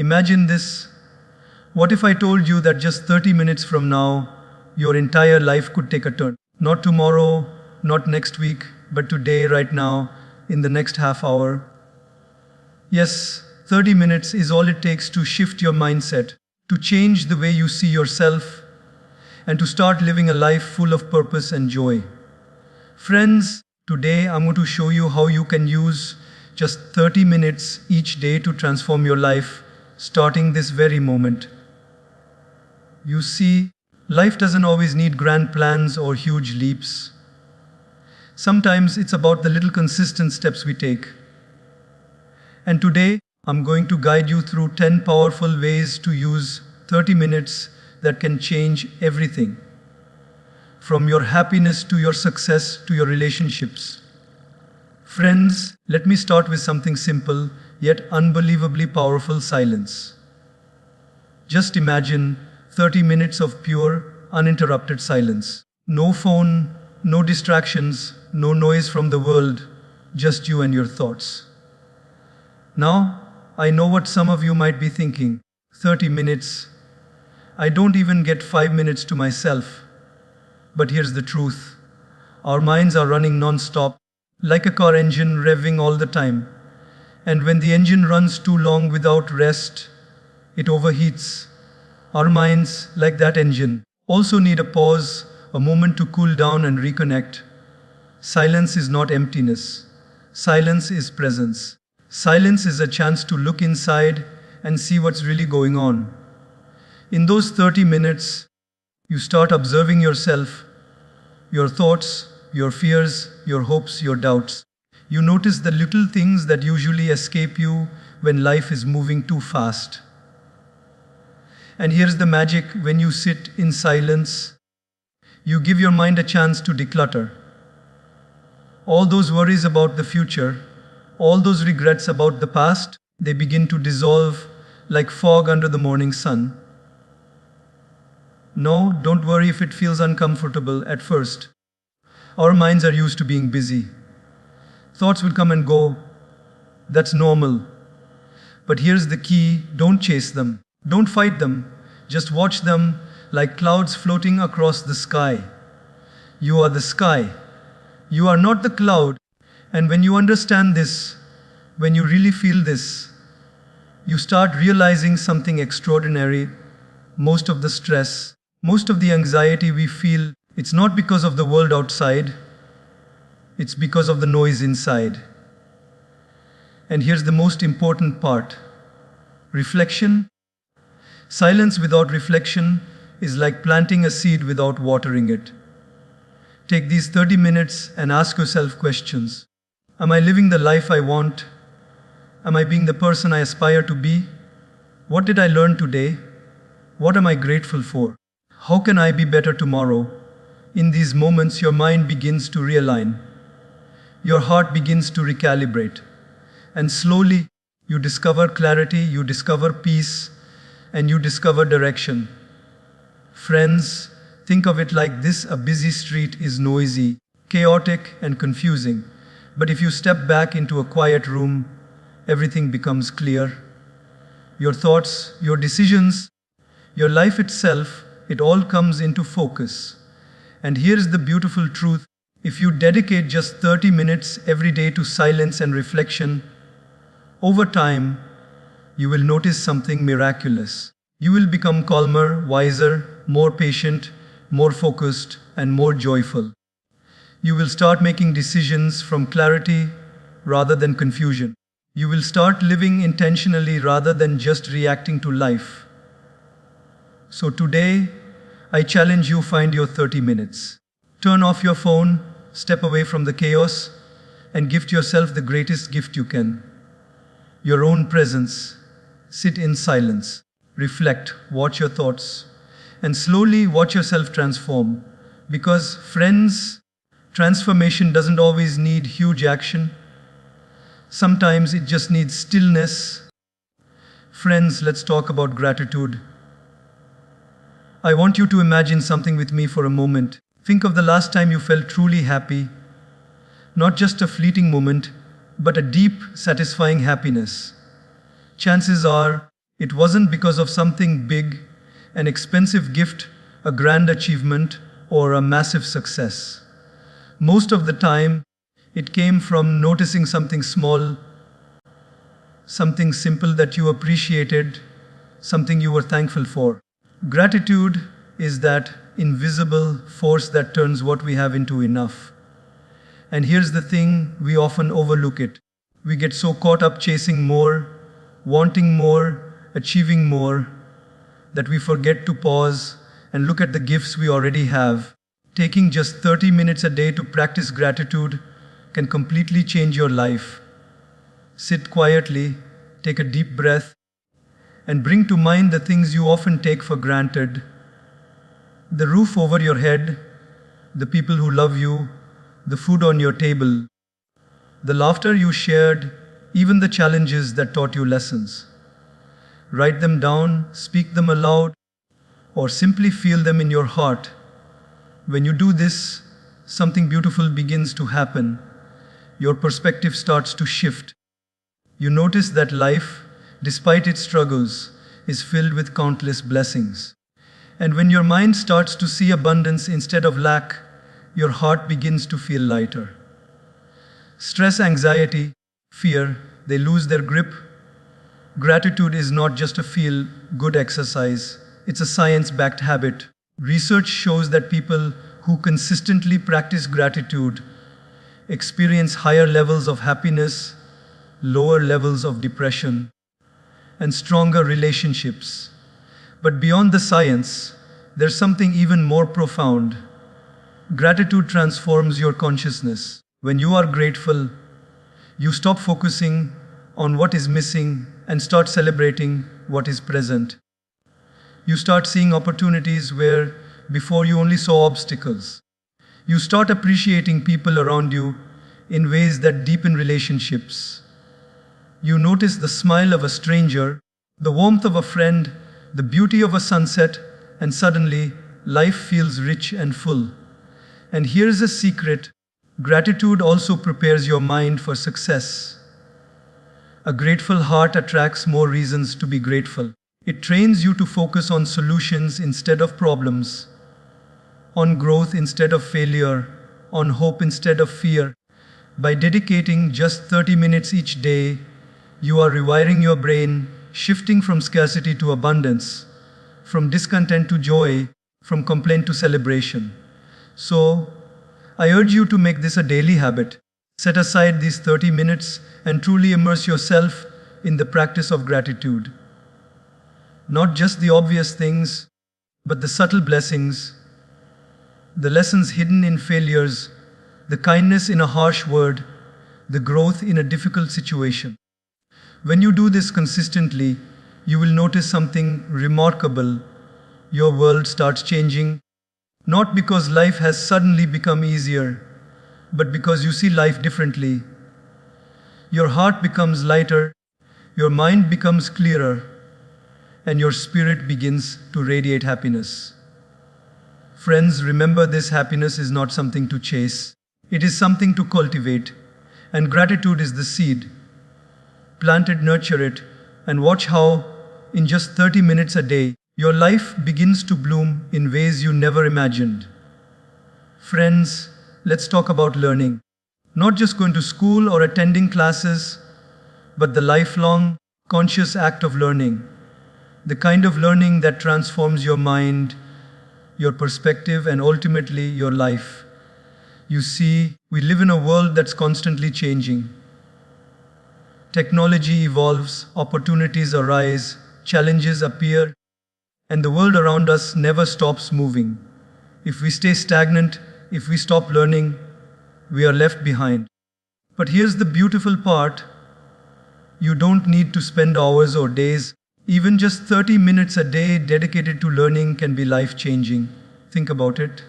Imagine this. What if I told you that just 30 minutes from now, your entire life could take a turn? Not tomorrow, not next week, but today, right now, in the next half hour. Yes, 30 minutes is all it takes to shift your mindset, to change the way you see yourself, and to start living a life full of purpose and joy. Friends, today I'm going to show you how you can use just 30 minutes each day to transform your life, starting this very moment. You see, life doesn't always need grand plans or huge leaps. Sometimes it's about the little consistent steps we take. And today, I'm going to guide you through 10 powerful ways to use 30 minutes that can change everything. From your happiness to your success to your relationships. Friends, let me start with something simple, yet unbelievably powerful: silence. Just imagine 30 minutes of pure, uninterrupted silence. No phone, no distractions, no noise from the world, just you and your thoughts. Now, I know what some of you might be thinking. 30 minutes. I don't even get 5 minutes to myself. But here's the truth. Our minds are running non-stop, like a car engine revving all the time. And when the engine runs too long without rest, it overheats. Our minds, like that engine, also need a pause, a moment to cool down and reconnect. Silence is not emptiness. Silence is presence. Silence is a chance to look inside and see what's really going on. In those 30 minutes, you start observing yourself, your thoughts, your fears, your hopes, your doubts. You notice the little things that usually escape you when life is moving too fast. And here's the magic: when you sit in silence, you give your mind a chance to declutter. All those worries about the future, all those regrets about the past, they begin to dissolve like fog under the morning sun. No, don't worry if it feels uncomfortable at first. Our minds are used to being busy. Thoughts will come and go. That's normal. But here's the key: don't chase them. Don't fight them. Just watch them like clouds floating across the sky. You are the sky. You are not the cloud. And when you understand this, when you really feel this, you start realizing something extraordinary. Most of the stress, most of the anxiety we feel, it's not because of the world outside. It's because of the noise inside. And here's the most important part: reflection. Silence without reflection is like planting a seed without watering it. Take these 30 minutes and ask yourself questions. Am I living the life I want? Am I being the person I aspire to be? What did I learn today? What am I grateful for? How can I be better tomorrow? In these moments, your mind begins to realign. Your heart begins to recalibrate. And slowly, you discover clarity, you discover peace, and you discover direction. Friends, think of it like this: a busy street is noisy, chaotic, and confusing. But if you step back into a quiet room, everything becomes clear. Your thoughts, your decisions, your life itself, it all comes into focus. And here's the beautiful truth: if you dedicate just 30 minutes every day to silence and reflection, over time, you will notice something miraculous. You will become calmer, wiser, more patient, more focused, and more joyful. You will start making decisions from clarity rather than confusion. You will start living intentionally rather than just reacting to life. So today, I challenge you: find your 30 minutes. Turn off your phone, step away from the chaos, and gift yourself the greatest gift you can: your own presence. Sit in silence, reflect, watch your thoughts, and slowly watch yourself transform. Because, friends, transformation doesn't always need huge action. Sometimes it just needs stillness. Friends, let's talk about gratitude. I want you to imagine something with me for a moment. Think of the last time you felt truly happy. Not just a fleeting moment, but a deep, satisfying happiness. Chances are, It wasn't because of something big, an expensive gift, a grand achievement, or a massive success. Most of the time, it came from noticing something small, something simple that you appreciated, something you were thankful for. Gratitude is that invisible force that turns what we have into enough. And here's the thing, we often overlook it. We get so caught up chasing more, wanting more, achieving more, that we forget to pause and look at the gifts we already have. Taking just 30 minutes a day to practice gratitude can completely change your life. Sit quietly, take a deep breath, and bring to mind the things you often take for granted. The roof over your head, the people who love you, the food on your table, the laughter you shared, even the challenges that taught you lessons. Write them down, speak them aloud, or simply feel them in your heart. When you do this, something beautiful begins to happen. Your perspective starts to shift. You notice that life, despite its struggles, is filled with countless blessings. And when your mind starts to see abundance instead of lack, your heart begins to feel lighter. Stress, anxiety, fear, they lose their grip. Gratitude is not just a feel-good exercise, it's a science-backed habit. Research shows that people who consistently practice gratitude experience higher levels of happiness, lower levels of depression, and stronger relationships. But beyond the science, there's something even more profound. Gratitude transforms your consciousness. When you are grateful, you stop focusing on what is missing and start celebrating what is present. You start seeing opportunities where before you only saw obstacles. You start appreciating people around you in ways that deepen relationships. You notice the smile of a stranger, the warmth of a friend, the beauty of a sunset, and suddenly life feels rich and full. And here's a secret: gratitude also prepares your mind for success. A grateful heart attracts more reasons to be grateful. It trains you to focus on solutions instead of problems, on growth instead of failure, on hope instead of fear. By dedicating just 30 minutes each day, you are rewiring your brain, shifting from scarcity to abundance, from discontent to joy, from complaint to celebration. So, I urge you to make this a daily habit. Set aside these 30 minutes and truly immerse yourself in the practice of gratitude. Not just the obvious things, but the subtle blessings, the lessons hidden in failures, the kindness in a harsh word, the growth in a difficult situation. When you do this consistently, you will notice something remarkable. Your world starts changing, not because life has suddenly become easier, but because you see life differently. Your heart becomes lighter, your mind becomes clearer, and your spirit begins to radiate happiness. Friends, remember, this happiness is not something to chase. It is something to cultivate, and gratitude is the seed. Plant it, nurture it, and watch how, in just 30 minutes a day, your life begins to bloom in ways you never imagined. Friends, let's talk about learning. Not just going to school or attending classes, but the lifelong, conscious act of learning. The kind of learning that transforms your mind, your perspective, and ultimately your life. You see, we live in a world that's constantly changing. Technology evolves, opportunities arise, challenges appear, and the world around us never stops moving. If we stay stagnant, if we stop learning, we are left behind. But here's the beautiful part: you don't need to spend hours or days. Even just 30 minutes a day dedicated to learning can be life-changing. Think about it.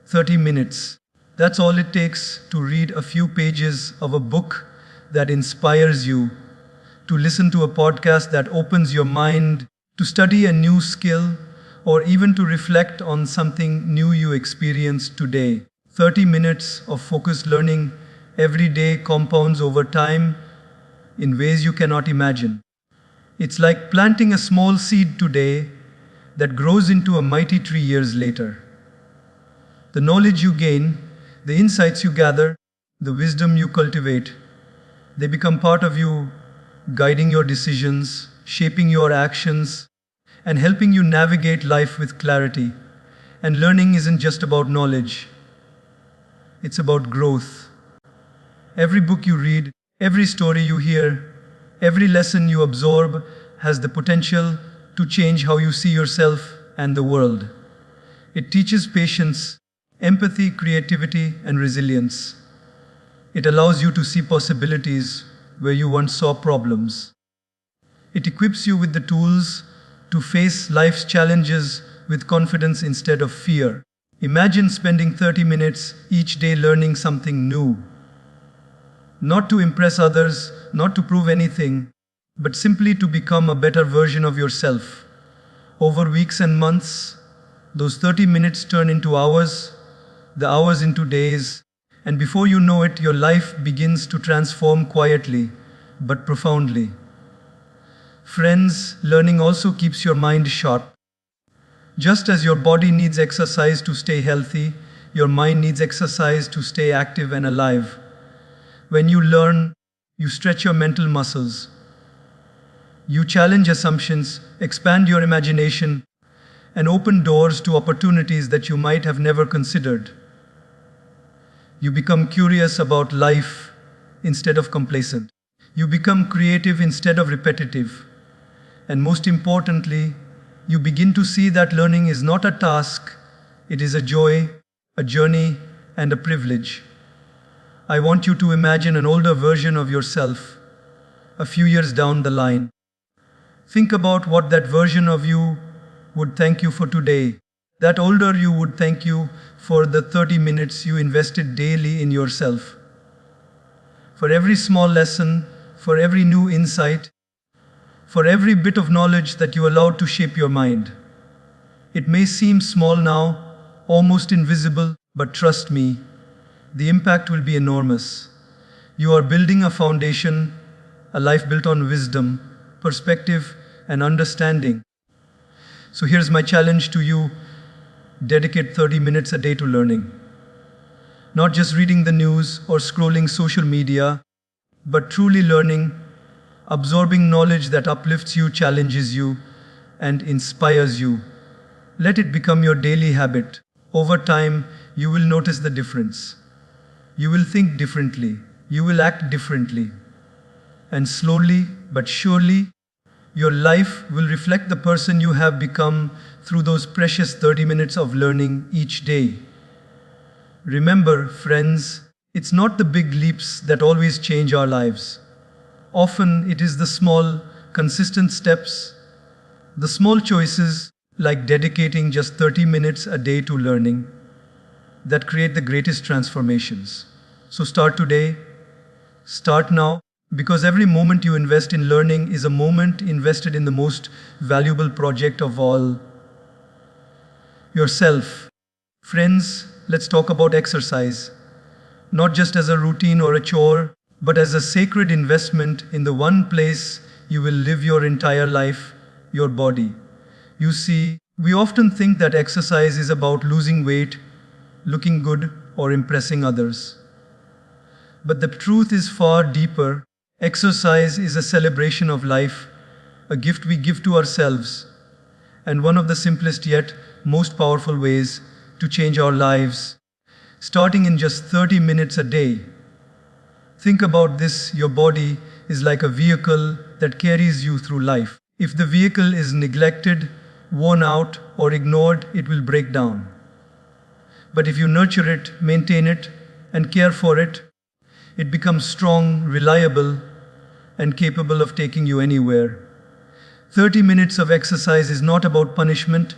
30 minutes. That's all it takes to read a few pages of a book that inspires you, to listen to a podcast that opens your mind, to study a new skill, or even to reflect on something new you experienced today. 30 minutes of focused learning every day compounds over time in ways you cannot imagine. It's like planting a small seed today that grows into a mighty tree years later. The knowledge you gain, the insights you gather, the wisdom you cultivate, they become part of you, guiding your decisions, shaping your actions, and helping you navigate life with clarity. And learning isn't just about knowledge, it's about growth. Every book you read, every story you hear, every lesson you absorb has the potential to change how you see yourself and the world. It teaches patience, empathy, creativity, and resilience. It allows you to see possibilities where you once saw problems. It equips you with the tools to face life's challenges with confidence instead of fear. Imagine spending 30 minutes each day learning something new. Not to impress others, not to prove anything, but simply to become a better version of yourself. Over weeks and months, those 30 minutes turn into hours, the hours into days, and before you know it, your life begins to transform quietly, but profoundly. Friends, learning also keeps your mind sharp. Just as your body needs exercise to stay healthy, your mind needs exercise to stay active and alive. When you learn, you stretch your mental muscles. You challenge assumptions, expand your imagination, and open doors to opportunities that you might have never considered. You become curious about life instead of complacent. You become creative instead of repetitive. And most importantly, you begin to see that learning is not a task, it is a joy, a journey, and a privilege. I want you to imagine an older version of yourself, a few years down the line. Think about what that version of you would thank you for today. That older you would thank you for the 30 minutes you invested daily in yourself. For every small lesson, for every new insight, for every bit of knowledge that you allowed to shape your mind. It may seem small now, almost invisible, but trust me, the impact will be enormous. You are building a foundation, a life built on wisdom, perspective, and understanding. So here's my challenge to you. Dedicate 30 minutes a day to learning. Not just reading the news or scrolling social media, but truly learning, absorbing knowledge that uplifts you, challenges you, and inspires you. Let it become your daily habit. Over time, you will notice the difference. You will think differently. You will act differently. And slowly but surely, your life will reflect the person you have become through those precious 30 minutes of learning each day. Remember, friends, it's not the big leaps that always change our lives. Often it is the small, consistent steps, the small choices, like dedicating just 30 minutes a day to learning, that create the greatest transformations. So start today, start now, because every moment you invest in learning is a moment invested in the most valuable project of all, yourself. Friends, let's talk about exercise. Not just as a routine or a chore, but as a sacred investment in the one place you will live your entire life, your body. You see, we often think that exercise is about losing weight, looking good, or impressing others. But the truth is far deeper. Exercise is a celebration of life, a gift we give to ourselves, and one of the simplest yet most powerful ways to change our lives, starting in just 30 minutes a day. Think about this, your body is like a vehicle that carries you through life. If the vehicle is neglected, worn out, or ignored, it will break down. But if you nurture it, maintain it, and care for it, it becomes strong, reliable, and capable of taking you anywhere. 30 minutes of exercise is not about punishment,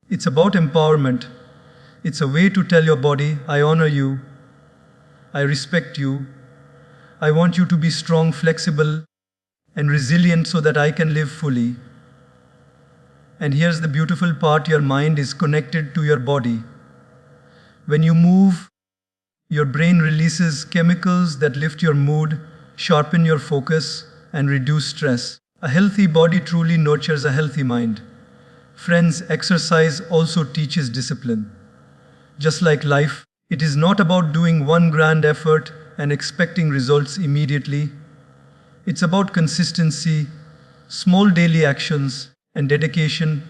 it's about empowerment. It's a way to tell your body, I honor you, I respect you, I want you to be strong, flexible, and resilient so that I can live fully. And here's the beautiful part, your mind is connected to your body. When you move, your brain releases chemicals that lift your mood, sharpen your focus, and reduce stress. A healthy body truly nurtures a healthy mind. Friends, exercise also teaches discipline. Just like life, it is not about doing one grand effort and expecting results immediately. It's about consistency, small daily actions, and dedication.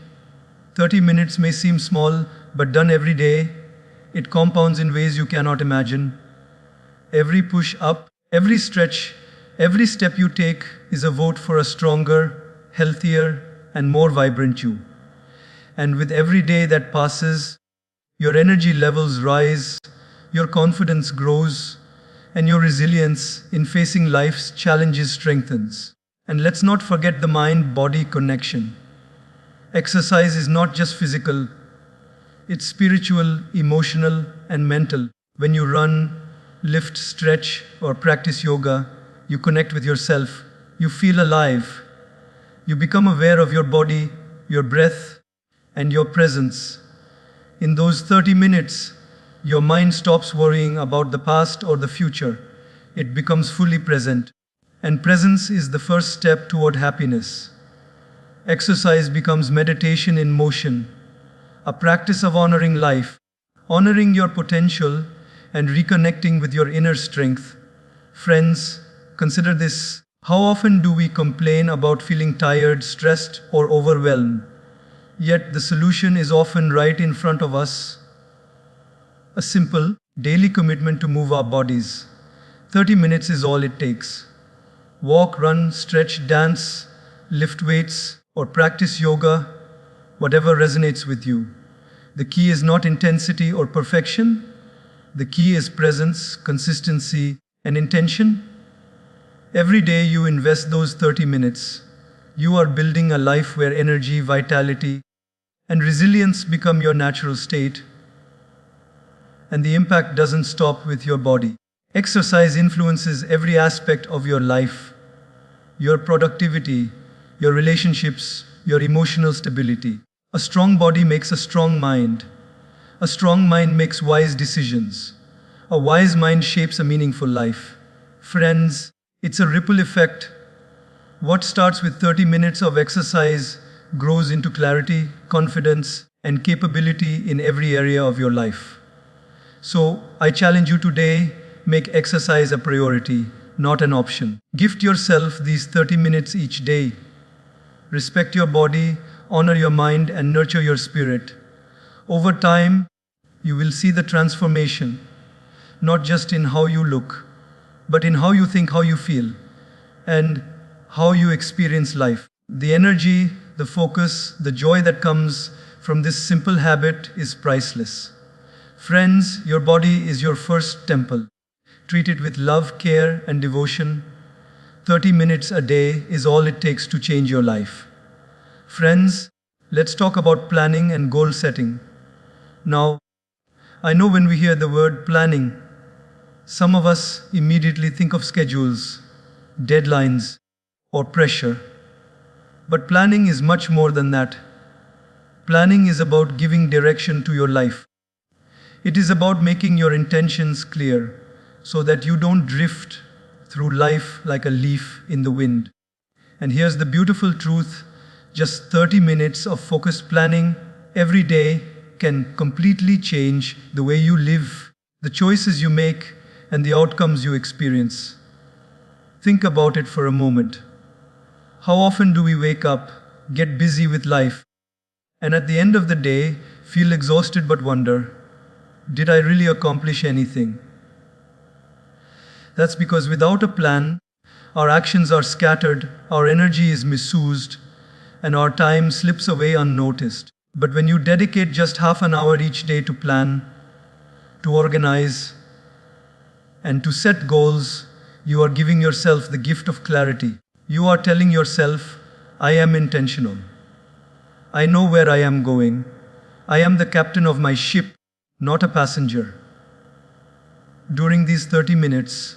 30 minutes may seem small, but done every day, it compounds in ways you cannot imagine. Every push up, every stretch, every step you take is a vote for a stronger, healthier, and more vibrant you. And with every day that passes, your energy levels rise, your confidence grows, and your resilience in facing life's challenges strengthens. And let's not forget the mind-body connection. Exercise is not just physical, it's spiritual, emotional, and mental. When you run, lift, stretch, or practice yoga, you connect with yourself. You feel alive. You become aware of your body, your breath, and your presence. In those 30 minutes, your mind stops worrying about the past or the future. It becomes fully present. And presence is the first step toward happiness. Exercise becomes meditation in motion, a practice of honoring life, honoring your potential, and reconnecting with your inner strength. Friends, consider this. How often do we complain about feeling tired, stressed, or overwhelmed? Yet the solution is often right in front of us. A simple, daily commitment to move our bodies. 30 minutes is all it takes. Walk, run, stretch, dance, lift weights, or practice yoga, whatever resonates with you. The key is not intensity or perfection. The key is presence, consistency, and intention. Every day you invest those 30 minutes. You are building a life where energy, vitality, and resilience become your natural state. And the impact doesn't stop with your body. Exercise influences every aspect of your life, your productivity, your relationships, your emotional stability. A strong body makes a strong mind. A strong mind makes wise decisions. A wise mind shapes a meaningful life. Friends, it's a ripple effect. What starts with 30 minutes of exercise grows into clarity, confidence, and capability in every area of your life. So, I challenge you today, make exercise a priority, not an option. Gift yourself these 30 minutes each day. Respect your body, honor your mind, and nurture your spirit. Over time, you will see the transformation, not just in how you look, but in how you think, how you feel, and how you experience life. The energy, the focus, the joy that comes from this simple habit is priceless. Friends, your body is your first temple. Treat it with love, care, and devotion. 30 minutes a day is all it takes to change your life. Friends, let's talk about planning and goal setting. Now, I know when we hear the word planning, some of us immediately think of schedules, deadlines, or pressure. But planning is much more than that. Planning is about giving direction to your life. It is about making your intentions clear so that you don't drift through life like a leaf in the wind. And here's the beautiful truth, just 30 minutes of focused planning every day can completely change the way you live, the choices you make, and the outcomes you experience. Think about it for a moment. How often do we wake up, get busy with life, and at the end of the day feel exhausted but wonder, did I really accomplish anything? That's because without a plan, our actions are scattered, our energy is misused, and our time slips away unnoticed. But when you dedicate just half an hour each day to plan, to organize, and to set goals, you are giving yourself the gift of clarity. You are telling yourself, I am intentional. I know where I am going. I am the captain of my ship, not a passenger. During these 30 minutes,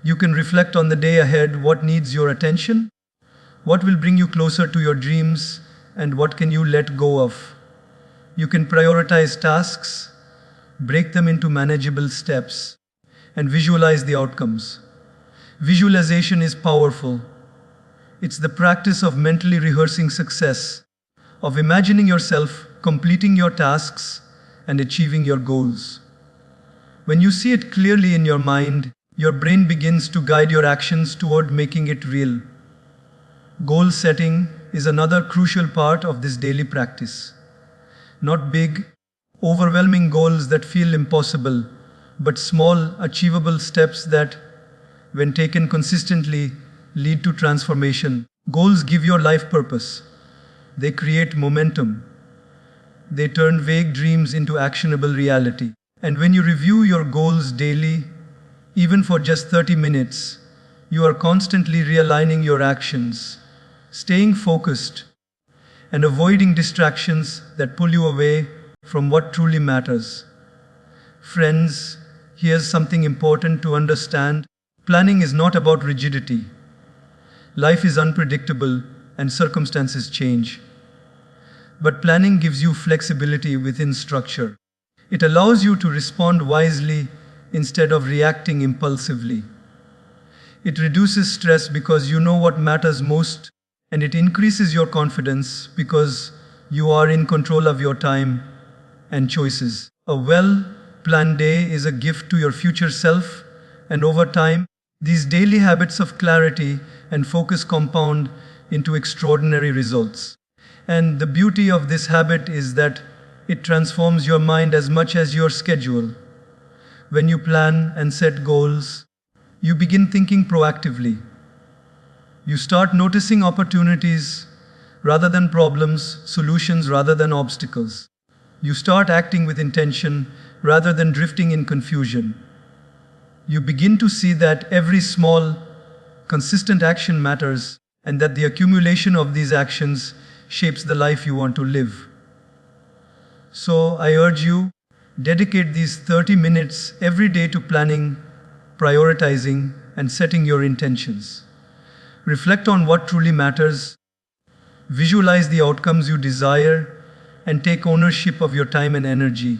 you can reflect on the day ahead, what needs your attention, what will bring you closer to your dreams, and what can you let go of. You can prioritize tasks, break them into manageable steps, and visualize the outcomes. Visualization is powerful. It's the practice of mentally rehearsing success, of imagining yourself completing your tasks and achieving your goals. When you see it clearly in your mind, your brain begins to guide your actions toward making it real. Goal setting is another crucial part of this daily practice. Not big, overwhelming goals that feel impossible, but small, achievable steps that, when taken consistently, lead to transformation. Goals give your life purpose. They create momentum. They turn vague dreams into actionable reality. And when you review your goals daily, even for just 30 minutes, you are constantly realigning your actions, staying focused, and avoiding distractions that pull you away from what truly matters. Friends, here's something important to understand. Planning is not about rigidity. Life is unpredictable and circumstances change. But planning gives you flexibility within structure. It allows you to respond wisely instead of reacting impulsively. It reduces stress because you know what matters most, and it increases your confidence because you are in control of your time and choices. A well-planned day is a gift to your future self, and over time, these daily habits of clarity and focus compound into extraordinary results. And the beauty of this habit is that it transforms your mind as much as your schedule. When you plan and set goals, you begin thinking proactively. You start noticing opportunities rather than problems, solutions rather than obstacles. You start acting with intention rather than drifting in confusion. You begin to see that every small, consistent action matters, and that the accumulation of these actions shapes the life you want to live. So I urge you, dedicate these 30 minutes every day to planning, prioritizing, and setting your intentions. Reflect on what truly matters, visualize the outcomes you desire, and take ownership of your time and energy.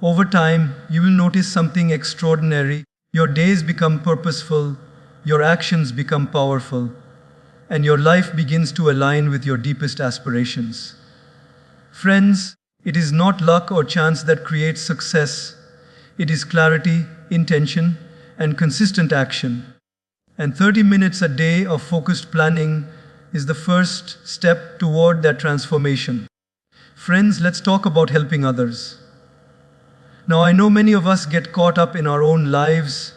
Over time, you will notice something extraordinary. Your days become purposeful, your actions become powerful, and your life begins to align with your deepest aspirations. Friends, it is not luck or chance that creates success. It is clarity, intention, and consistent action. And 30 minutes a day of focused planning is the first step toward that transformation. Friends, let's talk about helping others. Now, I know many of us get caught up in our own lives,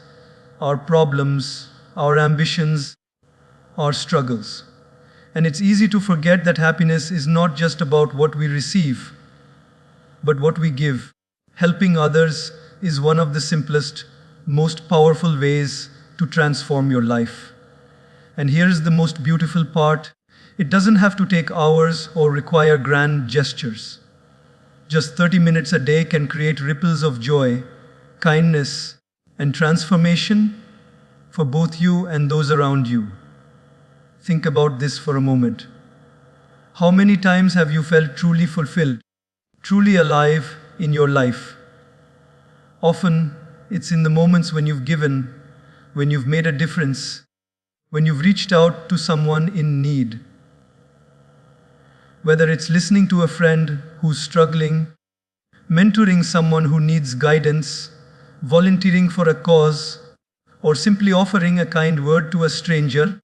our problems, our ambitions, our struggles. And it's easy to forget that happiness is not just about what we receive, but what we give. Helping others is one of the simplest, most powerful ways to transform your life. And here's the most beautiful part. It doesn't have to take hours or require grand gestures. Just 30 minutes a day can create ripples of joy, kindness, and transformation for both you and those around you. Think about this for a moment. How many times have you felt truly fulfilled, truly alive in your life? Often, it's in the moments when you've given, when you've made a difference, when you've reached out to someone in need. Whether it's listening to a friend who's struggling, mentoring someone who needs guidance, volunteering for a cause, or simply offering a kind word to a stranger,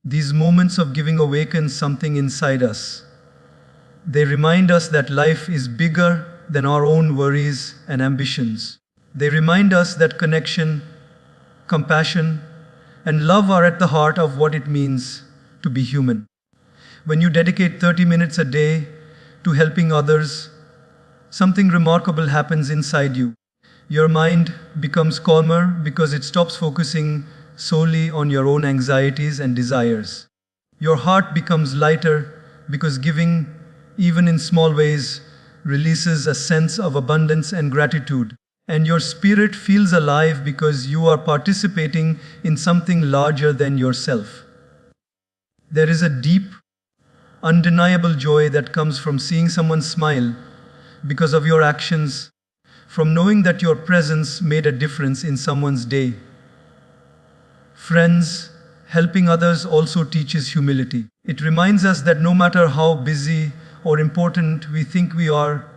these moments of giving awaken something inside us. They remind us that life is bigger than our own worries and ambitions. They remind us that connection, compassion, and love are at the heart of what it means to be human. When you dedicate 30 minutes a day to helping others, something remarkable happens inside you. Your mind becomes calmer because it stops focusing solely on your own anxieties and desires. Your heart becomes lighter because giving, even in small ways, releases a sense of abundance and gratitude. And your spirit feels alive because you are participating in something larger than yourself. There is a deep, undeniable joy that comes from seeing someone smile because of your actions, from knowing that your presence made a difference in someone's day. Friends, helping others also teaches humility. It reminds us that no matter how busy or important we think we are,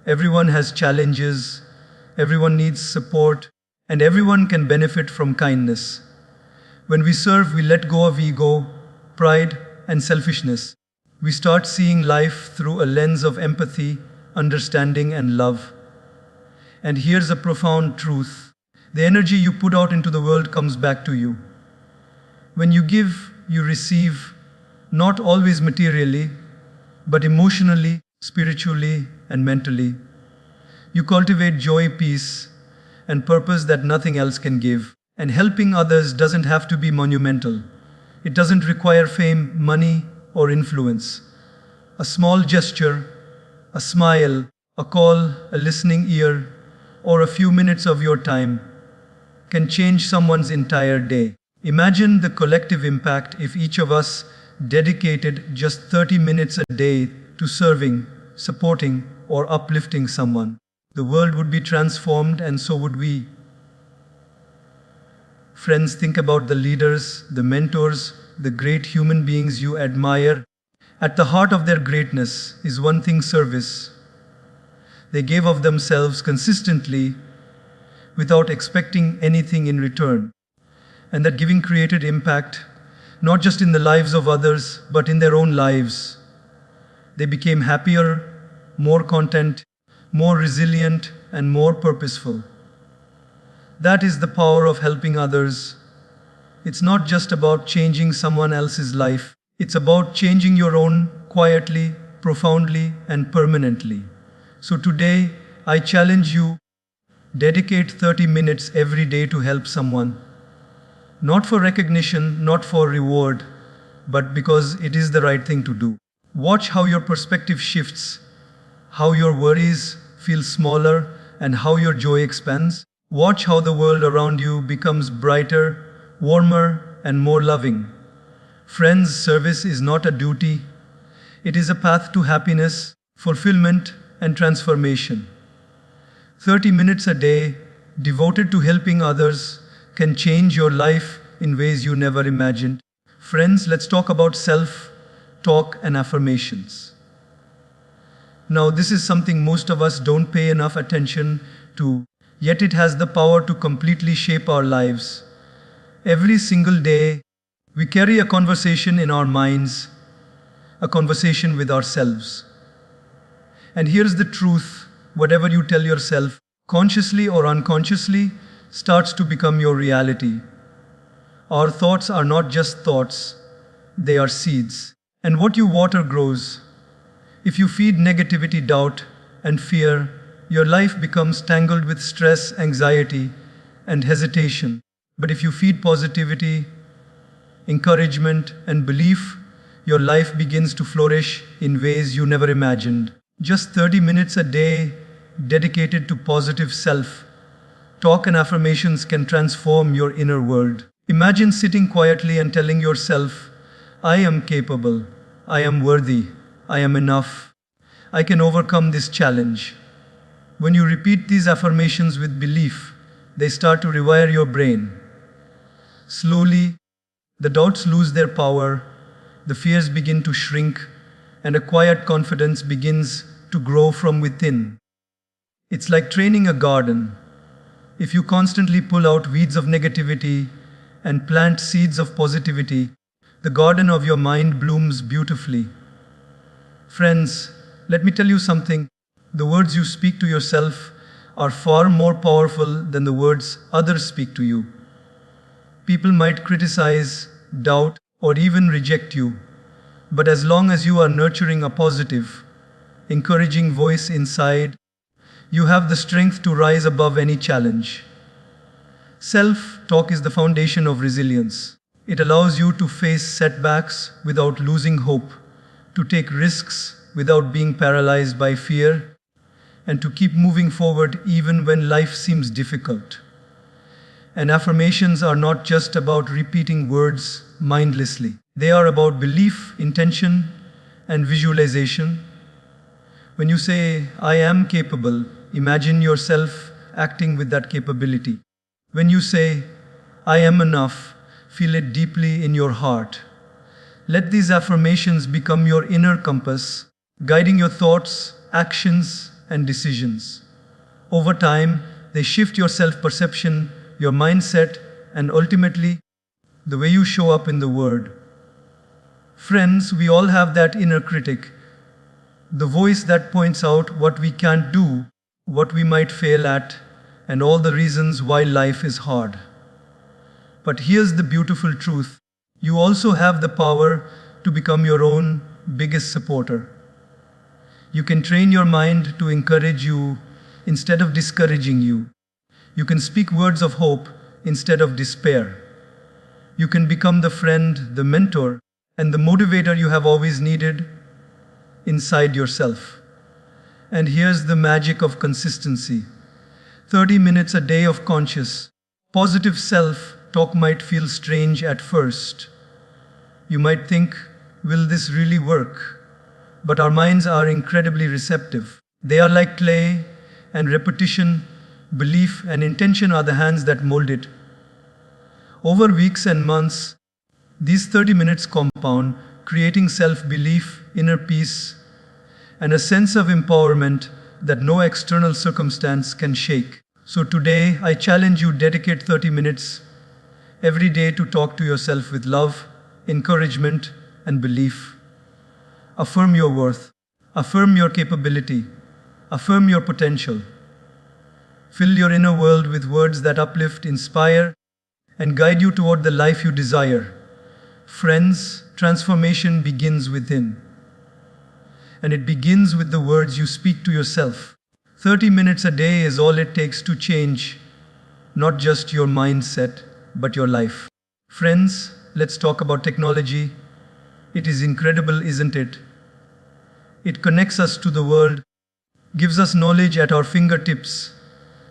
everyone has challenges, everyone needs support, and everyone can benefit from kindness. When we serve, we let go of ego, pride, and selfishness. We start seeing life through a lens of empathy, understanding, and love. And here's a profound truth: the energy you put out into the world comes back to you. When you give, you receive, not always materially, but emotionally, spiritually, and mentally. You cultivate joy, peace, and purpose that nothing else can give. And helping others doesn't have to be monumental. It doesn't require fame, money, or influence. A small gesture, a smile, a call, a listening ear, or a few minutes of your time can change someone's entire day. Imagine the collective impact if each of us dedicated just 30 minutes a day to serving, supporting, or uplifting someone. The world would be transformed, and so would we. Friends, think about the leaders, the mentors, the great human beings you admire. At the heart of their greatness is one thing: service. They gave of themselves consistently without expecting anything in return. And that giving created impact, not just in the lives of others, but in their own lives. They became happier, more content, more resilient, and more purposeful. That is the power of helping others. It's not just about changing someone else's life. It's about changing your own quietly, profoundly, and permanently. So today, I challenge you, dedicate 30 minutes every day to help someone. Not for recognition, not for reward, but because it is the right thing to do. Watch how your perspective shifts, how your worries feel smaller, and how your joy expands. Watch how the world around you becomes brighter, warmer, and more loving. Friends, service is not a duty. It is a path to happiness, fulfillment, and transformation. 30 minutes a day devoted to helping others can change your life in ways you never imagined. Friends, let's talk about self-talk and affirmations. Now, this is something most of us don't pay enough attention to, yet it has the power to completely shape our lives. Every single day, we carry a conversation in our minds, a conversation with ourselves. And here's the truth: whatever you tell yourself, consciously or unconsciously, starts to become your reality. Our thoughts are not just thoughts, they are seeds. And what you water grows. If you feed negativity, doubt, and fear, your life becomes tangled with stress, anxiety, and hesitation. But if you feed positivity, encouragement, and belief, your life begins to flourish in ways you never imagined. Just 30 minutes a day dedicated to positive self-talk and affirmations can transform your inner world. Imagine sitting quietly and telling yourself, I am capable, I am worthy, I am enough, I can overcome this challenge. When you repeat these affirmations with belief, they start to rewire your brain. Slowly, the doubts lose their power, the fears begin to shrink, and a quiet confidence begins to grow from within. It's like training a garden. If you constantly pull out weeds of negativity and plant seeds of positivity, the garden of your mind blooms beautifully. Friends, let me tell you something. The words you speak to yourself are far more powerful than the words others speak to you. People might criticize, doubt, or even reject you, but as long as you are nurturing a positive, encouraging voice inside, you have the strength to rise above any challenge. Self-talk is the foundation of resilience. It allows you to face setbacks without losing hope, to take risks without being paralyzed by fear, and to keep moving forward even when life seems difficult. And affirmations are not just about repeating words mindlessly. They are about belief, intention, and visualization. When you say, I am capable, imagine yourself acting with that capability. When you say, I am enough, Feel it deeply in your heart. Let these affirmations become your inner compass, guiding your thoughts, actions, and decisions. Over time, they shift your self perception, your mindset, and ultimately, the way you show up in the world. Friends, we all have that inner critic, the voice that points out what we can't do, what we might fail at, and all the reasons why life is hard. But here's the beautiful truth: you also have the power to become your own biggest supporter. You can train your mind to encourage you instead of discouraging you. You can speak words of hope instead of despair. You can become the friend, the mentor, and the motivator you have always needed inside yourself. And here's the magic of consistency. 30 minutes a day of conscious, positive self-talk might feel strange at first. You might think, will this really work? But our minds are incredibly receptive. They are like clay, and repetition, belief, and intention are the hands that mold it. Over weeks and months, these 30 minutes compound, creating self-belief, inner peace, and a sense of empowerment that no external circumstance can shake. So today, I challenge you: dedicate 30 minutes every day to talk to yourself with love, encouragement, and belief. Affirm your worth. Affirm your capability. Affirm your potential. Fill your inner world with words that uplift, inspire, and guide you toward the life you desire. Friends, transformation begins within. And it begins with the words you speak to yourself. 30 minutes a day is all it takes to change not just your mindset, but your life. Friends, let's talk about technology. It is incredible, isn't it? It connects us to the world, gives us knowledge at our fingertips,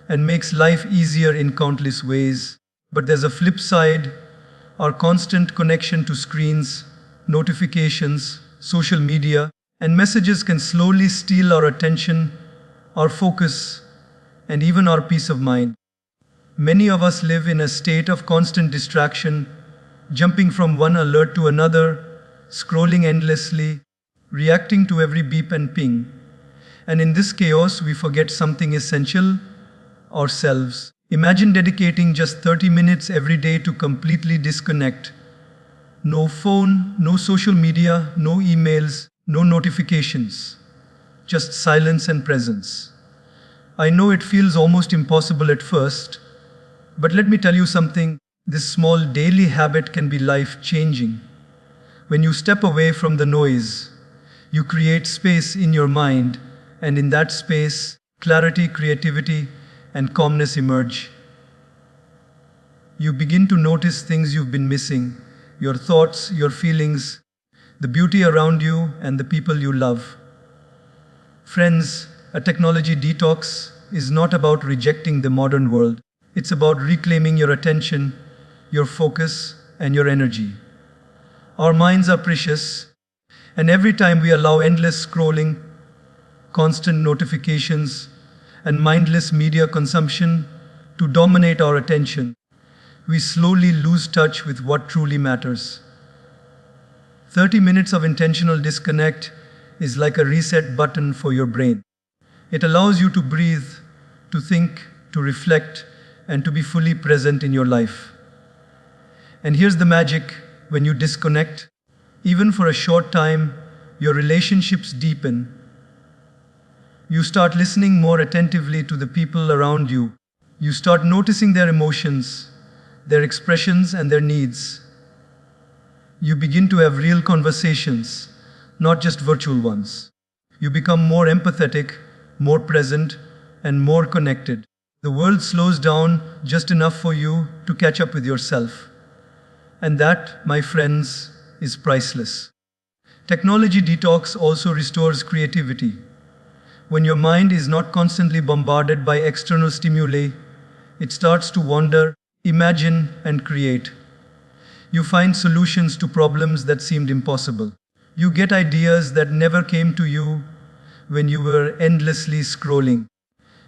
and makes life easier in countless ways. But there's a flip side: our constant connection to screens, notifications, social media, and messages can slowly steal our attention, our focus, and even our peace of mind. Many of us live in a state of constant distraction, jumping from one alert to another, scrolling endlessly, reacting to every beep and ping. And in this chaos, we forget something essential: ourselves. Imagine dedicating just 30 minutes every day to completely disconnect. No phone, no social media, no emails, no notifications. Just silence and presence. I know it feels almost impossible at first, but let me tell you something: this small daily habit can be life-changing. When you step away from the noise, you create space in your mind, and in that space, clarity, creativity, and calmness emerge. You begin to notice things you've been missing: your thoughts, your feelings, the beauty around you, and the people you love. Friends, a technology detox is not about rejecting the modern world. It's about reclaiming your attention, your focus, and your energy. Our minds are precious, and every time we allow endless scrolling, constant notifications, and mindless media consumption to dominate our attention, we slowly lose touch with what truly matters. 30 minutes of intentional disconnect is like a reset button for your brain. It allows you to breathe, to think, to reflect, and to be fully present in your life. And here's the magic: when you disconnect, even for a short time, your relationships deepen. You start listening more attentively to the people around you. You start noticing their emotions, their expressions, and their needs. You begin to have real conversations, not just virtual ones. You become more empathetic, more present, and more connected. The world slows down just enough for you to catch up with yourself. And that, my friends, is priceless. Technology detox also restores creativity. When your mind is not constantly bombarded by external stimuli, it starts to wander, imagine, and create. You find solutions to problems that seemed impossible. You get ideas that never came to you when you were endlessly scrolling.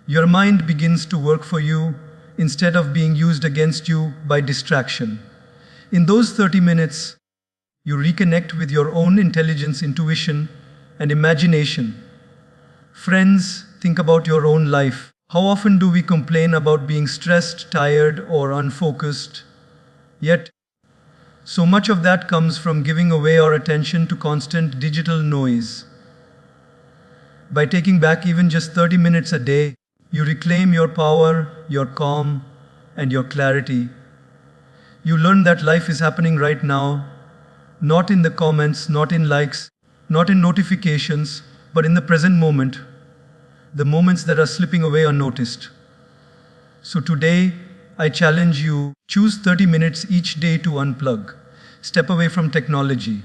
Your mind begins to work for you instead of being used against you by distraction. In those 30 minutes, you reconnect with your own intelligence, intuition, and imagination. Friends, think about your own life. How often do we complain about being stressed, tired, or unfocused? Yet, so much of that comes from giving away our attention to constant digital noise. By taking back even just 30 minutes a day, you reclaim your power, your calm, and your clarity. You learn that life is happening right now, not in the comments, not in likes, not in notifications, but in the present moment, the moments that are slipping away unnoticed. So today, I challenge you, choose 30 minutes each day to unplug. Step away from technology.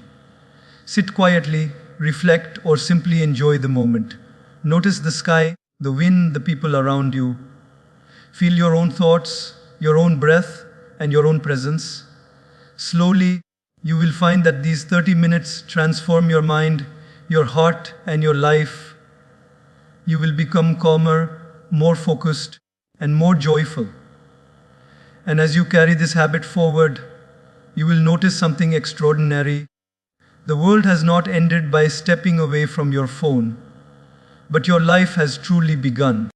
Sit quietly, reflect, or simply enjoy the moment. Notice the sky, the wind, the people around you. Feel your own thoughts, your own breath, and your own presence. Slowly, you will find that these 30 minutes transform your mind, your heart, and your life. You will become calmer, more focused, and more joyful. And as you carry this habit forward, you will notice something extraordinary. The world has not ended by stepping away from your phone, but your life has truly begun.